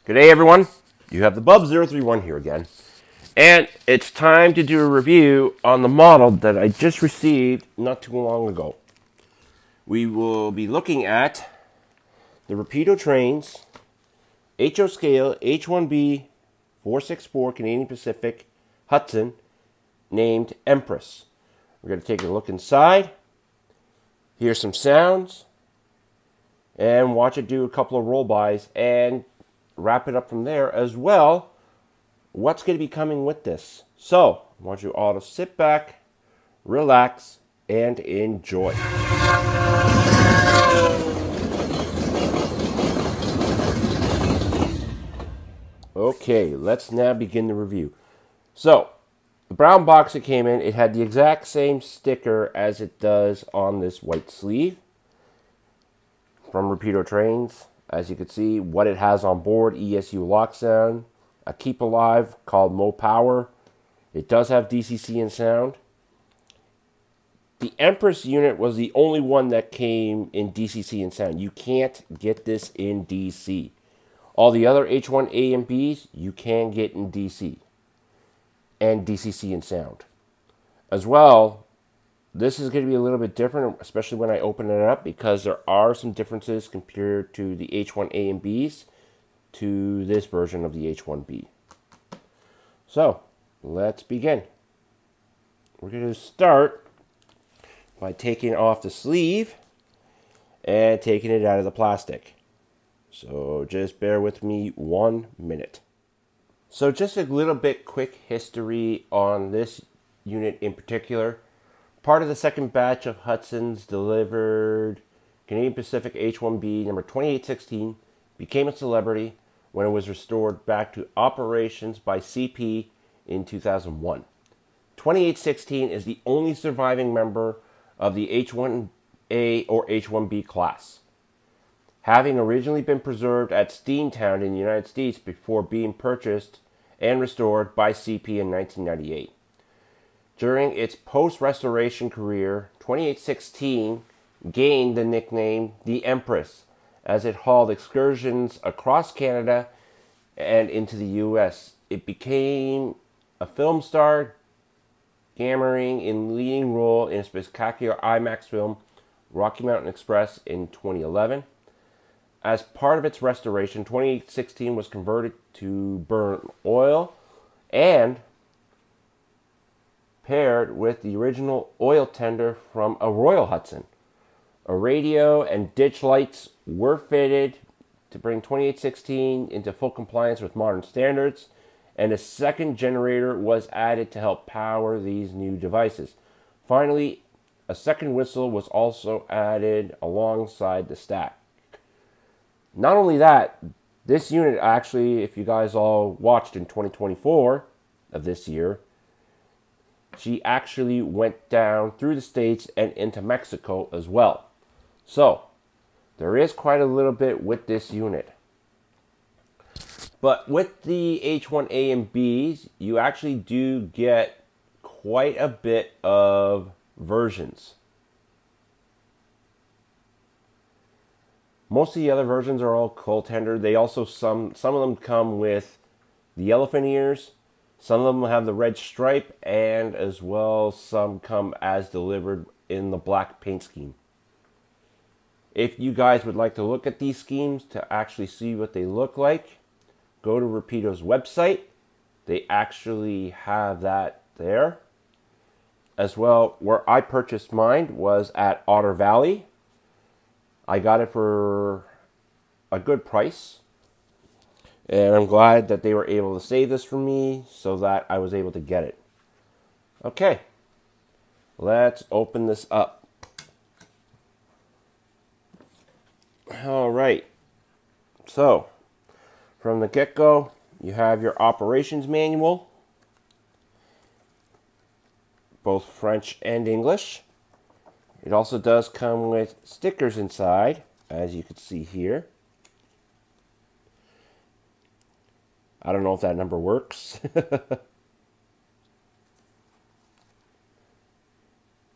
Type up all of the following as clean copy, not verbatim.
Good day, everyone. You have the Bub031 here again. And it's time to do a review on the model that I just received not too long ago. We will be looking at the Rapido trains, HO scale, H1B 464 Canadian Pacific Hudson, named Empress. We're going to take a look inside, hear some sounds, and watch it do a couple of roll-bys and wrap it up from there as well. What's going to be coming with this? So, I want you all to sit back, relax, and enjoy. Okay, let's now begin the review. So, the brown box it came in, it had the exact same sticker as it does on this white sleeve from Rapido Trains. As you can see, what it has on board: ESU lock sound, a keep alive called Mo Power. It does have DCC and sound. The Empress unit was the only one that came in DCC and sound. You can't get this in DC. All the other H1A and Bs you can get in DC and DCC and sound. As well, this is going to be a little bit different, especially when I open it up, because there are some differences compared to the H1A and Bs to this version of the H1B. So, let's begin. We're going to start by taking off the sleeve and taking it out of the plastic. So, just bear with me 1 minute. So, just a little bit quick history on this unit in particular. Part of the second batch of Hudsons delivered Canadian Pacific H1B number 2816 became a celebrity when it was restored back to operations by CP in 2001. 2816 is the only surviving member of the H1A or H1B class, having originally been preserved at Steamtown in the United States before being purchased and restored by CP in 1998. During its post-restoration career, 2816 gained the nickname the Empress as it hauled excursions across Canada and into the US. It became a film star, gammering in leading role in a spectacular IMAX film, Rocky Mountain Express, in 2011. As part of its restoration, 2816 was converted to burn oil and paired with the original oil tender from a Royal Hudson. A radio and ditch lights were fitted to bring 2816 into full compliance with modern standards, and a second generator was added to help power these new devices. Finally, a second whistle was also added alongside the stack. Not only that, this unit actually, if you guys all watched in 2024 of this year, she actually went down through the States and into Mexico as well. So, there is quite a little bit with this unit. But with the H1A and Bs, you actually do get quite a bit of versions. Most of the other versions are all coal tender. They also, some of them come with the elephant ears. Some of them have the red stripe, and as well some come as delivered in the black paint scheme. If you guys would like to look at these schemes to actually see what they look like, go to Rapido's website. They actually have that there. As well, where I purchased mine was at Otter Valley. I got it for a good price. And I'm glad that they were able to save this for me so that I was able to get it. Okay, let's open this up. All right, so from the get-go, you have your operations manual, both French and English. It also does come with stickers inside, as you can see here. I don't know if that number works.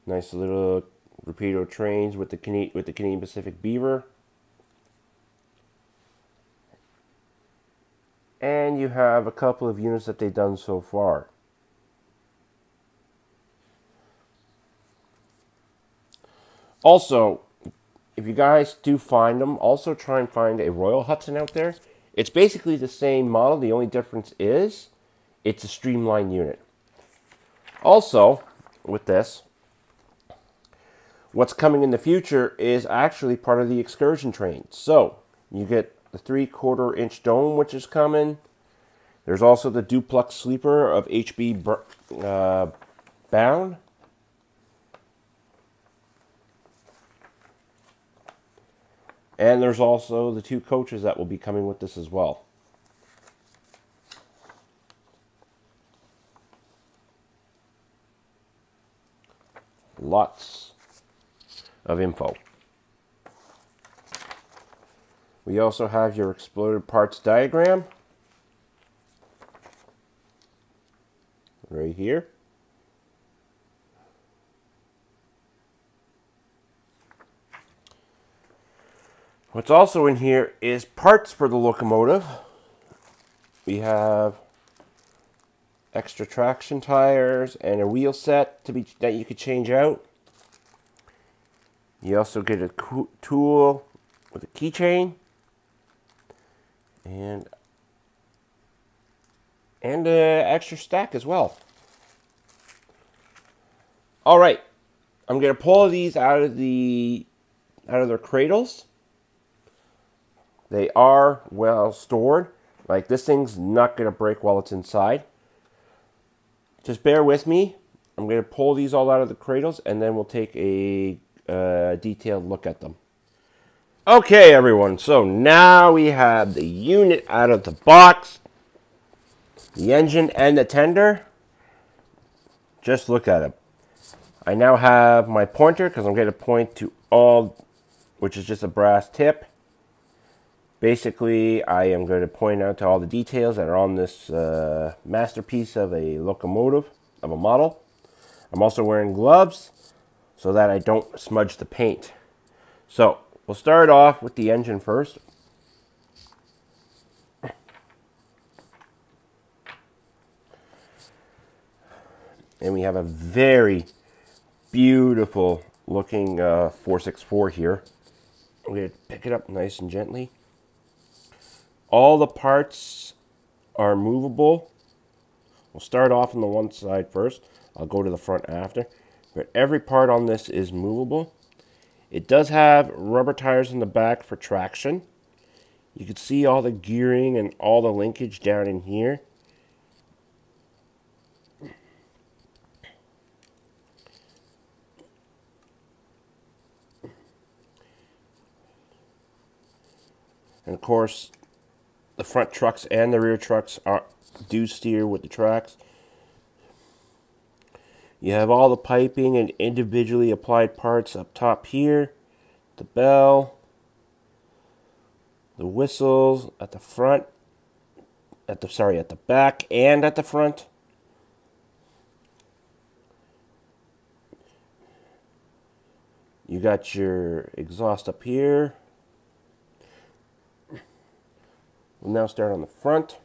Nice little Rapido trains with the Canadian Pacific Beaver. And you have a couple of units that they've done so far. Also, if you guys do find them, also try and find a Royal Hudson out there. It's basically the same model. The only difference is it's a streamlined unit. Also, with this, what's coming in the future is actually part of the excursion train. So, you get the 3/4 inch dome, which is coming. There's also the duplex sleeper of HB bound. And there's also the 2 coaches that will be coming with this as well. Lots of info. We also have your exploded parts diagram right here. What's also in here is parts for the locomotive. We have extra traction tires and a wheel set that you could change out. You also get a tool with a keychain and an extra stack as well. All right, I'm gonna pull these out of their cradles. They are well stored. Like, this thing's not gonna break while it's inside. Just bear with me. I'm going to pull these all out of the cradles, and then we'll take a detailed look at them. Okay, everyone. So now we have the unit out of the box, the engine, and the tender. Just look at it. I now have my pointer because I'm going to point to all, which is just a brass tip. Basically, I am going to point out to all the details that are on this masterpiece of a locomotive, of a model. I'm also wearing gloves so that I don't smudge the paint. So, we'll start off with the engine first. And we have a very beautiful looking 464 here. I'm going to pick it up nice and gently. All the parts are movable. We'll start off on the one side first. I'll go to the front after. But every part on this is movable. It does have rubber tires in the back for traction. You can see all the gearing and all the linkage down in here. And of course, the front trucks and the rear trucks do steer with the tracks. You have all the piping and individually applied parts up top here. The bell, the whistles at the front, at the back and at the front. You got your exhaust up here. We'll now start on the front.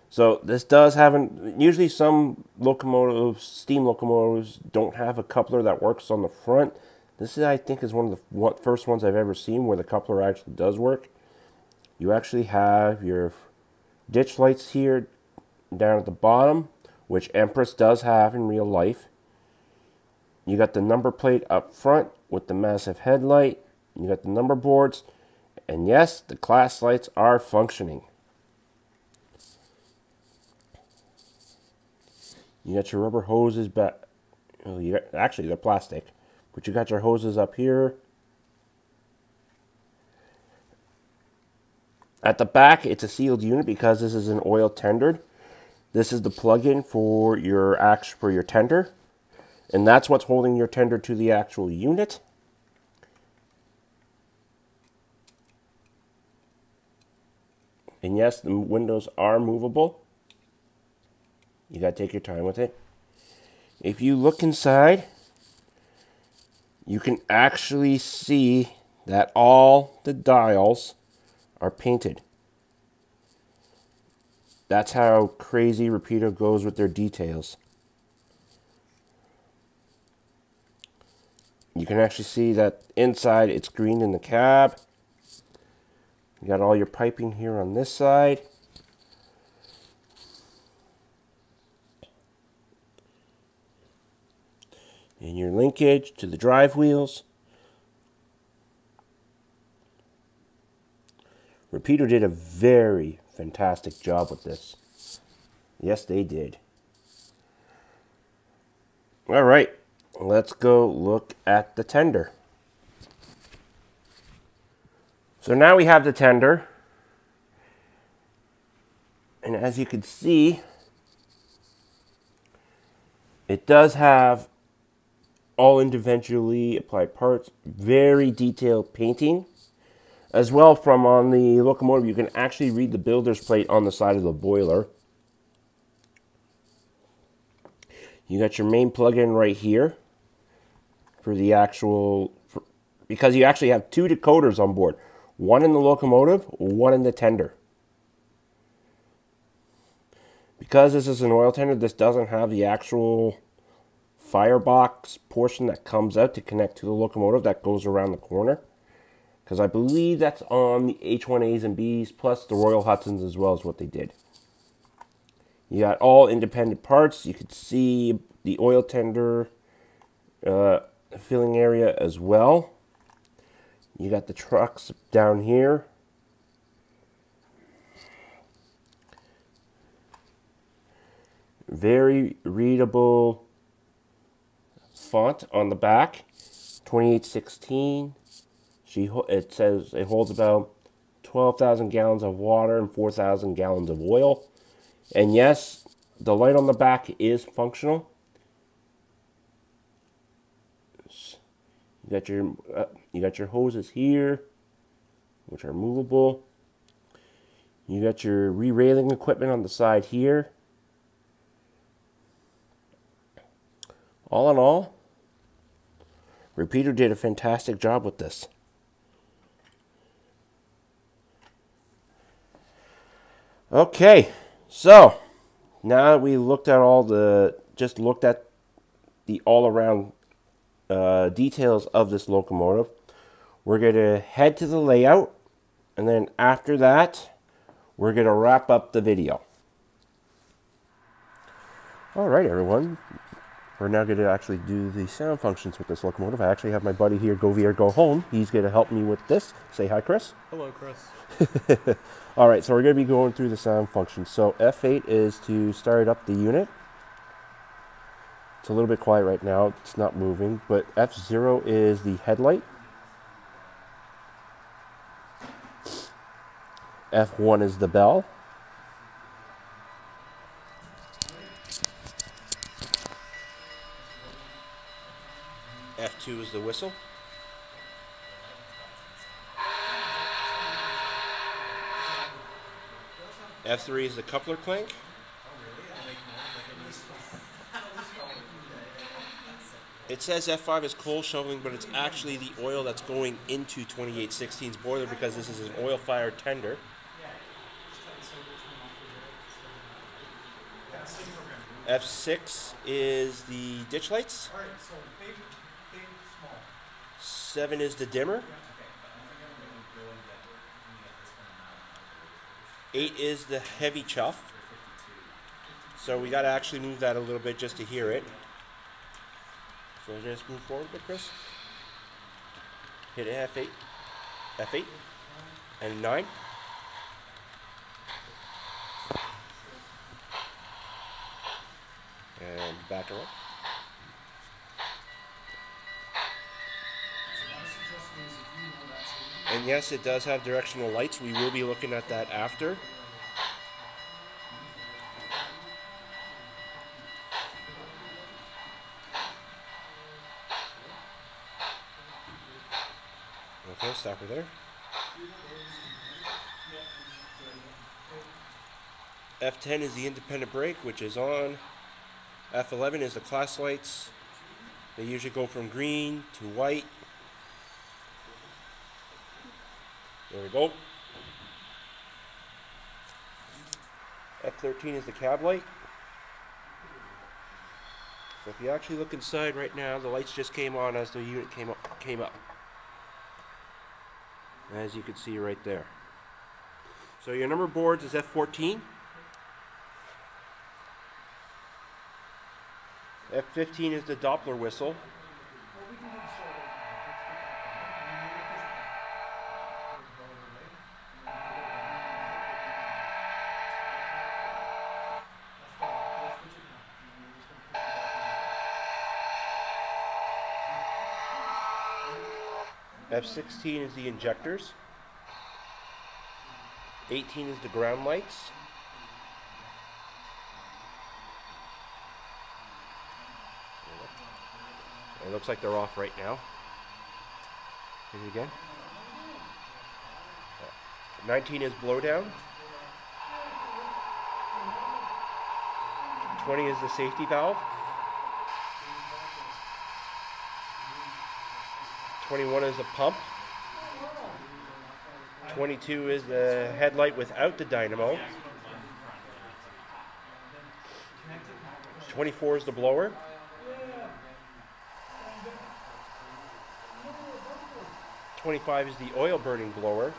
So this does have usually some locomotives, steam locomotives, don't have a coupler that works on the front. This is, I think, is one of the first ones I've ever seen where the coupler actually does work. You actually have your ditch lights here down at the bottom, which Empress does have in real life. You got the number plate up front with the massive headlight. You got the number boards. And yes, the class lights are functioning. You got your rubber hoses back. Oh, actually, they're plastic. But you got your hoses up here. At the back, it's a sealed unit because this is an oil tendered. This is the plug-in for your tender. And that's what's holding your tender to the actual unit. And yes, the windows are movable. You gotta take your time with it. If you look inside, you can actually see that all the dials are painted. That's how crazy Rapido goes with their details. You can actually see that inside it's green in the cab. You got all your piping here on this side. And your linkage to the drive wheels. Rapido did a very fantastic job with this. Yes, they did. All right, let's go look at the tender. So now we have the tender. And as you can see, it does have all individually applied parts, very detailed painting. As well, from on the locomotive, you can actually read the builder's plate on the side of the boiler. You got your main plug-in right here for the actual, because you actually have two decoders on board. One in the locomotive, one in the tender. Because this is an oil tender, this doesn't have the actual firebox portion that comes out to connect to the locomotive that goes around the corner. Because I believe that's on the H1As and Bs, plus the Royal Hudsons as well, is what they did. You got all independent parts. You can see the oil tender filling area as well. You got the trucks down here. Very readable font on the back. 2816. It says it holds about 12,000 gallons of water and 4,000 gallons of oil. And yes, the light on the back is functional. You got your hoses here, which are movable. You got your re-railing equipment on the side here. All in all, Rapido did a fantastic job with this. Okay, so now that we looked at the all-around details of this locomotive, we're going to head to the layout, and then after that, we're going to wrap up the video. All right, everyone. We're now going to actually do the sound functions with this locomotive. I actually have my buddy here, GoViaorgohome. He's going to help me with this. Say hi, Chris. Hello, Chris. All right, so we're going to be going through the sound functions. So F8 is to start up the unit. It's a little bit quiet right now. It's not moving. But F0 is the headlight. F1 is the bell. F2 is the whistle. F3 is the coupler clank. It says F5 is coal shoveling, but it's actually the oil that's going into 2816's boiler because this is an oil-fired tender. F6 is the ditch lights. 7 is the dimmer. 8 is the heavy chuff. So we got to actually move that a little bit just to hear it. So just move forward a bit, Chris. Hit F8. F8. And 9. And back around. And yes, it does have directional lights. We will be looking at that after. Okay, stop her there. F10 is the independent brake, which is on. F11 is the class lights. They usually go from green to white. There we go. F13 is the cab light. So if you actually look inside right now, the lights just came on as the unit came up. As you can see right there. So your number boards is F14. F15 is the Doppler whistle. F16 is the injectors. 18 is the ground lights. It looks like they're off right now. Hit it again. 19 is blowdown. 20 is the safety valve. 21 is the pump. 22 is the headlight without the dynamo. 24 is the blower. 25 is the oil burning blower.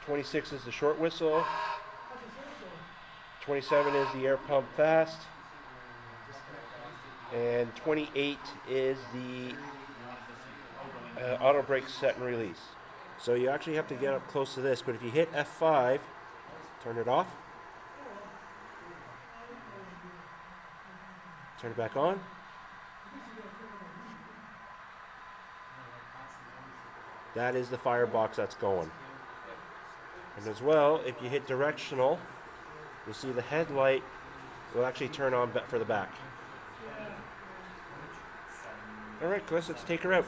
26 is the short whistle. 27 is the air pump fast. And 28 is the auto brake set and release. So you actually have to get up close to this, but if you hit F5, turn it off. Turn it back on. That is the firebox that's going. And as well, if you hit directional, you'll see the headlight will actually turn on for the back. Alright, Chris, let's take her out.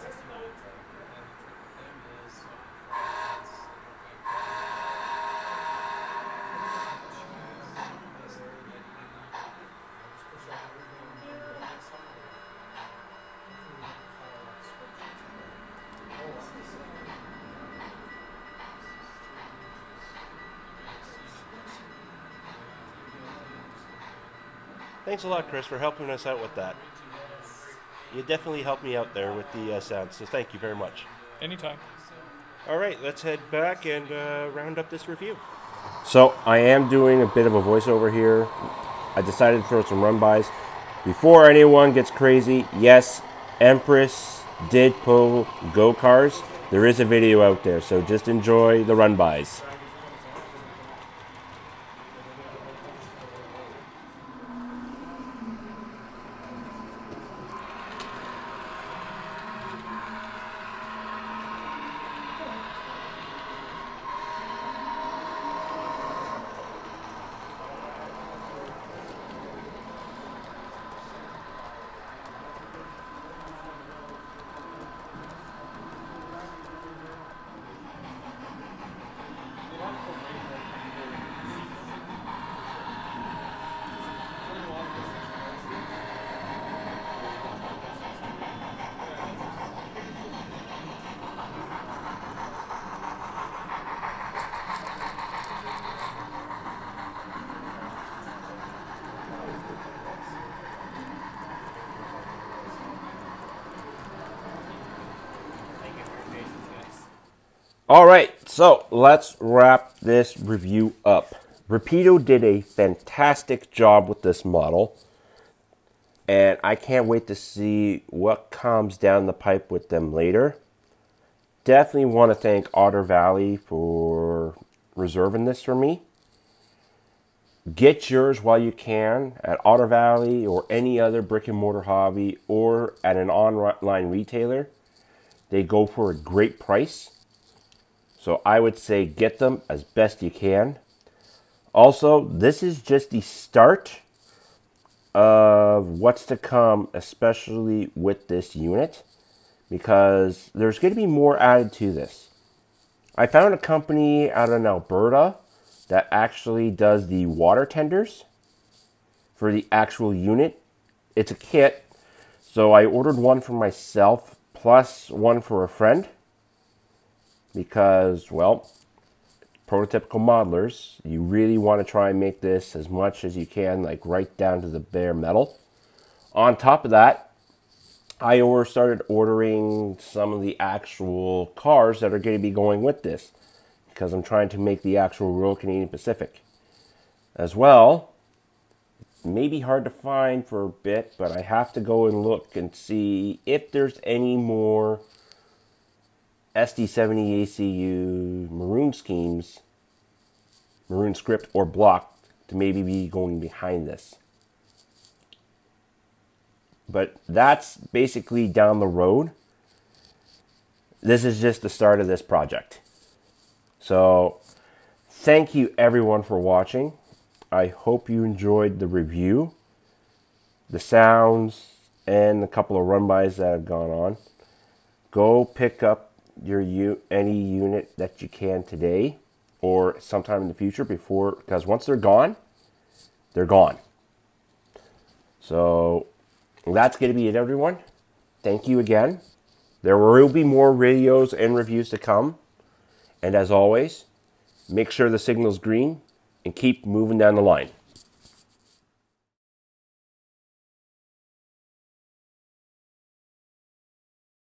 Thanks a lot, Chris, for helping us out with that. You definitely helped me out there with the sound, so thank you very much. Anytime. All right, let's head back and round up this review. So I am doing a bit of a voiceover here. I decided to throw some run-bys. Before anyone gets crazy, yes, Empress did pull go-cars. There is a video out there, so just enjoy the run-bys. All right, so let's wrap this review up. Rapido did a fantastic job with this model, and I can't wait to see what comes down the pipe with them later. Definitely want to thank Otter Valley for reserving this for me. Get yours while you can at Otter Valley or any other brick and mortar hobby or at an online retailer. They go for a great price. So I would say get them as best you can. Also, this is just the start of what's to come, especially with this unit, because there's going to be more added to this. I found a company out in Alberta that actually does the water tenders for the actual unit. It's a kit, so I ordered one for myself plus one for a friend. because, well, prototypical modelers, you really want to try and make this as much as you can, like right down to the bare metal. On top of that, I started ordering some of the actual cars that are going to be going with this, because I'm trying to make the actual Royal Canadian Pacific. As well, it may be hard to find for a bit, but I have to go and look and see if there's any more SD70 ACU maroon schemes, maroon script or block to maybe be going behind this. But that's basically down the road. This is just the start of this project. So thank you everyone for watching. I hope you enjoyed the review, the sounds, and a couple of run-bys that have gone on. Go pick up any unit that you can today or sometime in the future, because once they're gone, they're gone. So that's going to be it, everyone. Thank you again. There will be more videos and reviews to come. And as always, make sure the signal's green and keep moving down the line.